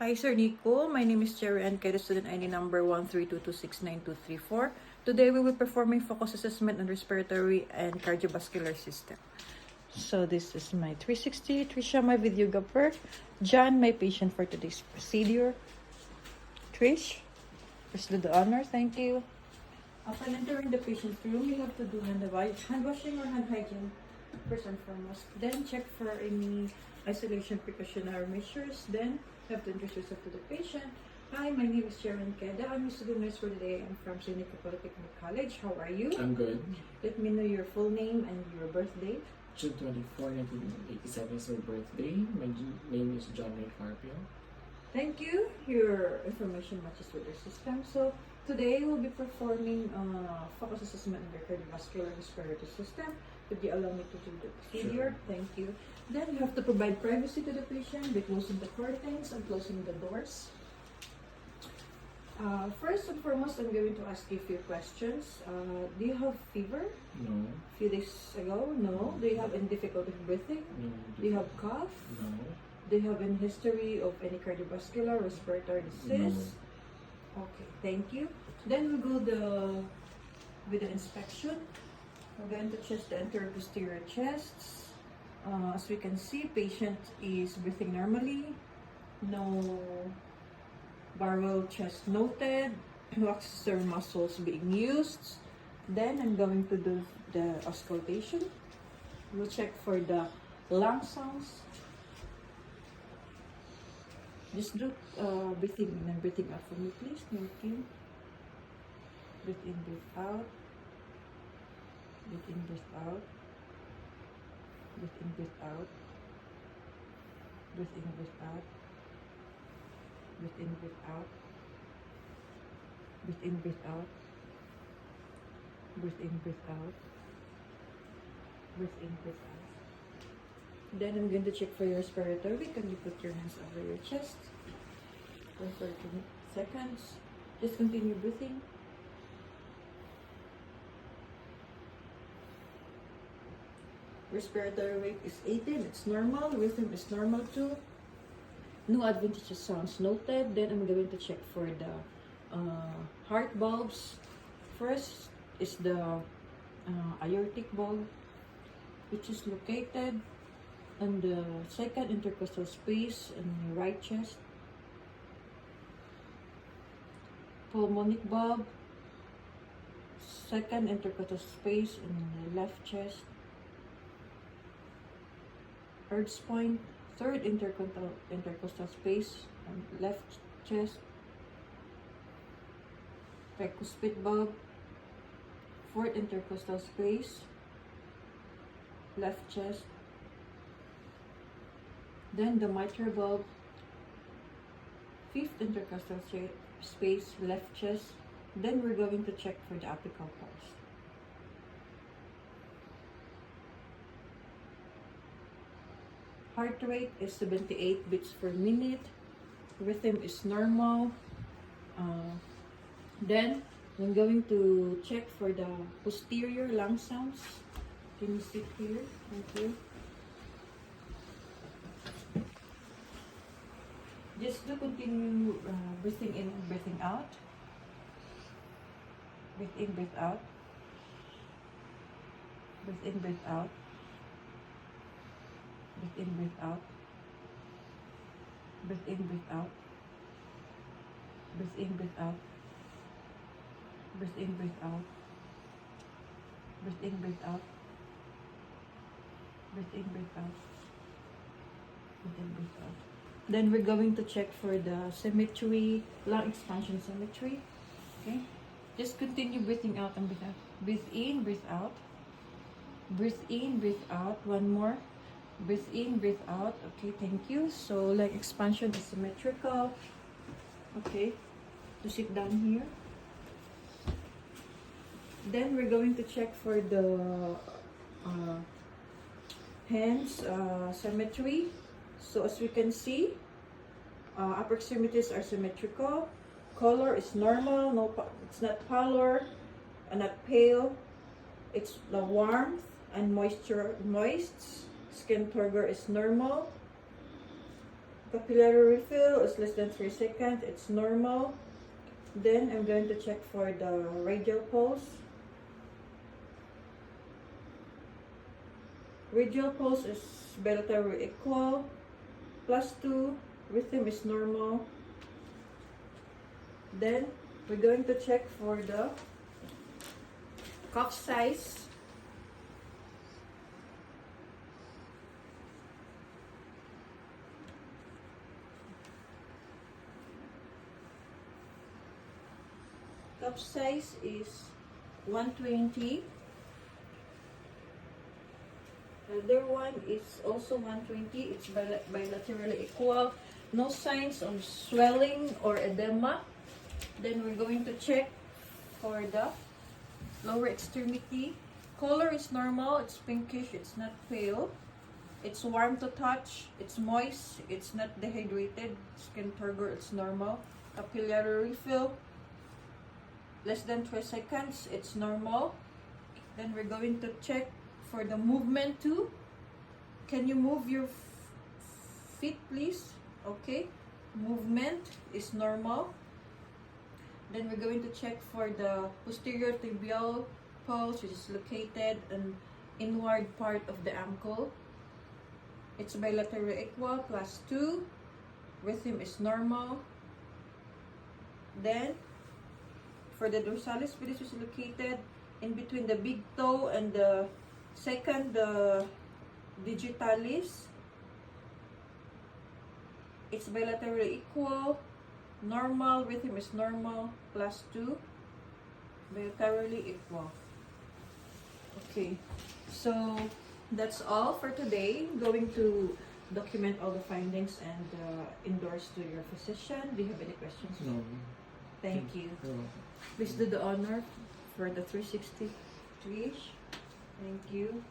Hi, Sir Nico. My name is Cherry and Keda, student ID number 132269234. Today, we will be performing focus assessment on respiratory and cardiovascular system. So, this is my 360, Trisha, my videographer, John, my patient for today's procedure. Trish, please do the honor. Thank you. Upon entering the patient's room, you have to do hand washing or hand hygiene first and foremost. Then check for any isolation precautionary measures. Then you have to introduce yourself to the patient. Hi, my name is Sharon Keda. I'm a student nurse for today. I'm from Seneca Polytechnic College. How are you? I'm good. Let me know your full name and your birth date. June 24, 1987 is my birthday. My name is John Ray Carpio. Thank you. Your information matches with your system. So today we'll be performing focus assessment on the cardiovascular and respiratory system. Could you allow me to do the procedure? Sure. Thank you. Then you have to provide privacy to the patient by closing the curtains and closing the doors. First and foremost, I'm going to ask you a few questions. Do you have fever? No. A few days ago? No. Do you have any difficulty breathing? No. Do you have cough? No. Do you have any history of any cardiovascular respiratory disease? No. Okay, thank you. Then we go with the inspection. We're going to check the anterior posterior chests. As we can see, patient is breathing normally. No barrel chest noted. Accessory muscles being used. Then I'm going to do the auscultation. We'll check for the lung sounds. Just do breathing in and breathing out for me, please. Thank you. Breathe in, breathe out. Breathe in, breathe out. Breathe in, breathe out. Breathe in, breathe out. Breathe in, breathe out. Breathe in, breathe out. Breathe in, breathe out. Breathe in, breathe out. Then I'm going to check for your respiratory. Can you put your hands over your chest for 30 seconds? Just continue breathing. Respiratory rate is 18. It's normal. Rhythm is normal too. No adventitious sounds noted. Then I'm going to check for the heart valves. First is the aortic valve, which is located on the second intercostal space in the right chest. Pulmonic valve, second intercostal space in the left chest. Earth's point, third intercostal space on left chest. Tricuspid valve, fourth intercostal space, left chest. Then the mitral valve, fifth intercostal space, left chest. Then we're going to check for the apical pulse. Heart rate is 78 beats per minute. Rhythm is normal. Then I'm going to check for the posterior lung sounds. Can you sit here? Thank you. Just to continue breathing in and breathing out. Breathe in, breathe out. Breathe in, breathe out. Breathe in, breathe out. Breathe in, breathe out. Breathe in, breathe out. Breathe in, breathe out. Breathe in, breathe out. Breathe in, breathe out. Breathe in, breathe out. Then we're going to check for the symmetry, lung expansion symmetry. Okay? Just continue breathing out and breathe out. Breathe in, breathe out. Breathe in, breathe out. One more. Breathe in, breathe out. Okay, thank you. So, lung expansion is symmetrical. Okay, to sit down here. Then we're going to check for the hands symmetry. So as we can see, upper extremities are symmetrical. Color is normal. No, it's not pallor, not pale. It's the warmth and moist. Skin turgor is normal. Capillary refill is less than 3 seconds. It's normal. Then I'm going to check for the radial pulse. Radial pulse is bilateral equal. +2. Rhythm is normal. Then we're going to check for the cuff size. Cup size is 120. Other one is also 120. It's bilaterally equal. No signs of swelling or edema. Then we're going to check for the lower extremity. Color is normal. It's pinkish. It's not pale. It's warm to touch. It's moist. It's not dehydrated. Skin turgor. It's normal. Capillary refill. Less than 3 seconds, it's normal. Then we're going to check for the movement too. Can you move your feet, please? Okay, movement is normal. Then we're going to check for the posterior tibial pulse, which is located in inward part of the ankle. It's bilaterally equal, +2. Rhythm is normal. Then for the dorsalis pedis, which is located in between the big toe and the second digitalis, it's bilaterally equal, normal. Rhythm is normal, +2, bilaterally equal. Okay, so that's all for today. Going to document all the findings and endorse to your physician. Do you have any questions? No. Thank you. You're welcome. Please do the honor for the 360 Trish. Thank you.